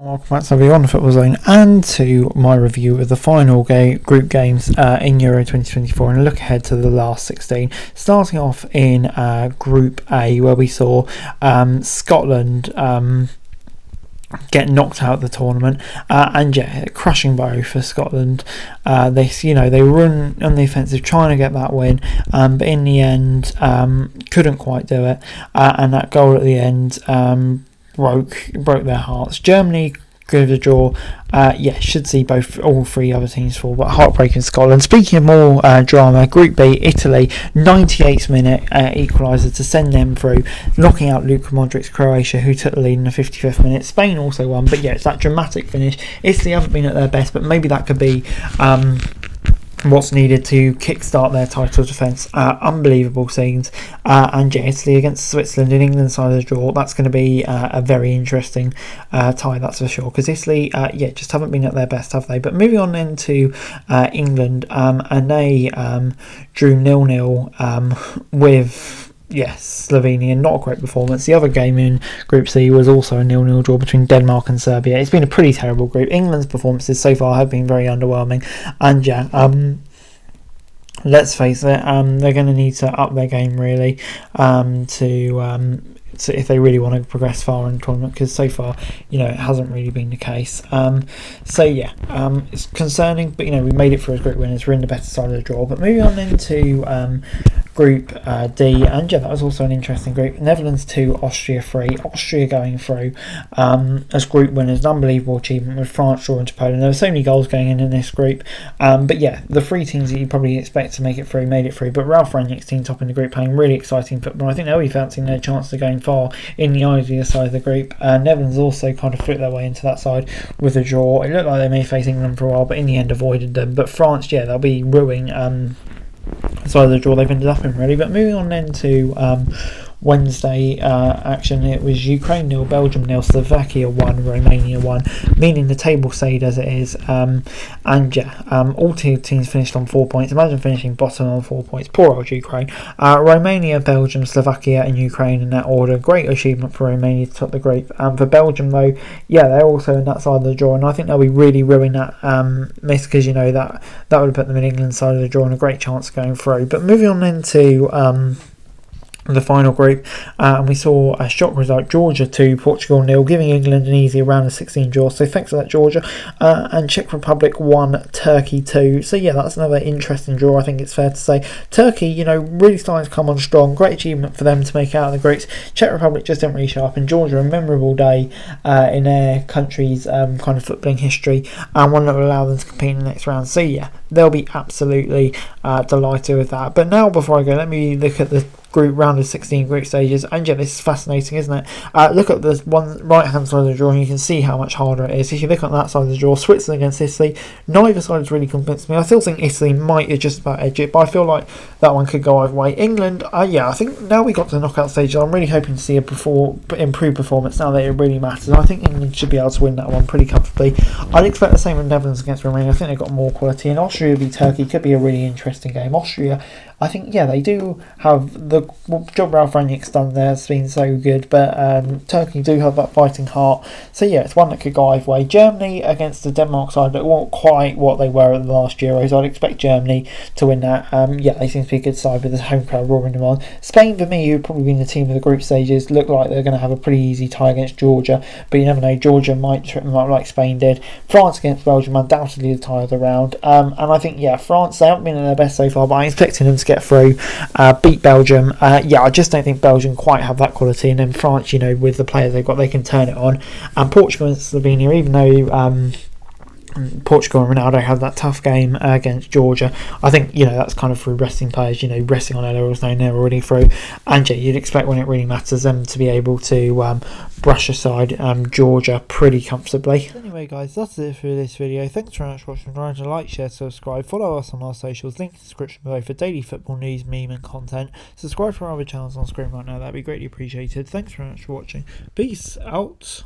Welcome back to everyone on Football Zone and to my review of the final group games in Euro 2024 and a look ahead to the last 16. Starting off in Group A, where we saw Scotland get knocked out of the tournament, and crushing blow for Scotland. They run on the offensive trying to get that win, but in the end couldn't quite do it, and that goal at the end broke their hearts. Germany good a draw. Should see all three other teams fall, but heartbreaking Scotland. Speaking of more drama, Group B, Italy, 98th minute equaliser to send them through, knocking out Luka Modric's Croatia, who took the lead in the 55th minute. Spain also won, but it's that dramatic finish. Italy haven't been at their best, but maybe that could be what's needed to kickstart their title defence. Unbelievable scenes, and Italy against Switzerland in England side of the draw. That's going to be a very interesting tie, that's for sure, because Italy just haven't been at their best, have they? But moving on then to England, and they drew 0-0 with Slovenia. Not a great performance. The other game in Group C was also a 0-0 draw between Denmark and Serbia. It's been a pretty terrible group. England's performances so far have been very underwhelming, and let's face it, they're going to need to up their game really so if they really want to progress far in the tournament, because so far it hasn't really been the case. It's concerning, but we made it through as group winners. We're in the better side of the draw. But moving on into Group D, and that was also an interesting group. Netherlands 2, Austria 3. Austria going through as group winners. An unbelievable achievement with France drawing to Poland. There were so many goals going in this group, the three teams that you probably expect to make it through made it through. But Ralph Rangnick's team topping the group, playing really exciting football. I think they'll be fancying their chance of going far in the ideal side of the group. Netherlands also kind of flipped their way into that side with a draw. It looked like they may face England for a while, but in the end avoided them. But France, they'll be ruining side of the draw they've ended up in really. But moving on then to Wednesday action, it was Ukraine 0, Belgium 0, Slovakia 1, Romania 1, meaning the table stayed as it is. All two teams finished on 4 points. Imagine finishing bottom on 4 points. Poor old Ukraine. Romania, Belgium, Slovakia and Ukraine in that order. Great achievement for Romania to top the group. For Belgium though, they're also in that side of the draw, and I think they'll be really ruining that miss, because that would have put them in England's side of the draw and a great chance of going through. But moving on into the final group, and we saw a shock result: Georgia 2, Portugal 0, giving England an easy round of 16 draw. So thanks for that, Georgia. And Czech Republic 1, Turkey 2. So that's another interesting draw, I think it's fair to say. Turkey, really starting to come on strong. Great achievement for them to make out of the groups. Czech Republic just didn't really show up, and Georgia, a memorable day in their country's kind of footballing history, and one that will allow them to compete in the next round. So they'll be absolutely delighted with that. But now, before I go, let me look at the group round of 16 group stages, and this is fascinating, isn't it? Look at the one right hand side of the draw and you can see how much harder it is. If you look on that side of the draw, Switzerland against Italy, neither side has really convinced me. I still think Italy might just about edge it, but I feel like that one could go either way. England, I think now we got to the knockout stage, I'm really hoping to see a improved performance now that it really matters. I think England should be able to win that one pretty comfortably. I'd expect the same with Netherlands against Romania. I think they've got more quality, and Austria v Turkey could be a really interesting game. Austria, I think, they do have the job Ralph Rangnick's done there has been so good, but Turkey do have that fighting heart. So it's one that could go either way. Germany against the Denmark side that weren't quite what they were at the last Euros. I'd expect Germany to win that. They seem to be a good side with the home crowd roaring them on. Spain, for me, who've probably been the team of the group stages, look like they're going to have a pretty easy tie against Georgia, but you never know, Georgia might trip them up like Spain did. France against Belgium, undoubtedly the tie of the round. And I think, France, they haven't been at their best so far, but I'm expecting them to get through, beat Belgium. I just don't think Belgium quite have that quality, and then France, with the players they've got, they can turn it on. And Portugal and Slovenia, even though Portugal and Ronaldo had that tough game against Georgia, I think that's kind of through resting players, resting on their laurels, knowing they're already through. And you'd expect when it really matters them to be able to brush aside Georgia pretty comfortably. Anyway guys, that's it for this video. Thanks very much for watching. Remember to like, share, subscribe, follow us on our socials, link in the description below for daily football news, meme and content. Subscribe to our other channels on screen right now, that'd be greatly appreciated. Thanks very much for watching. Peace out.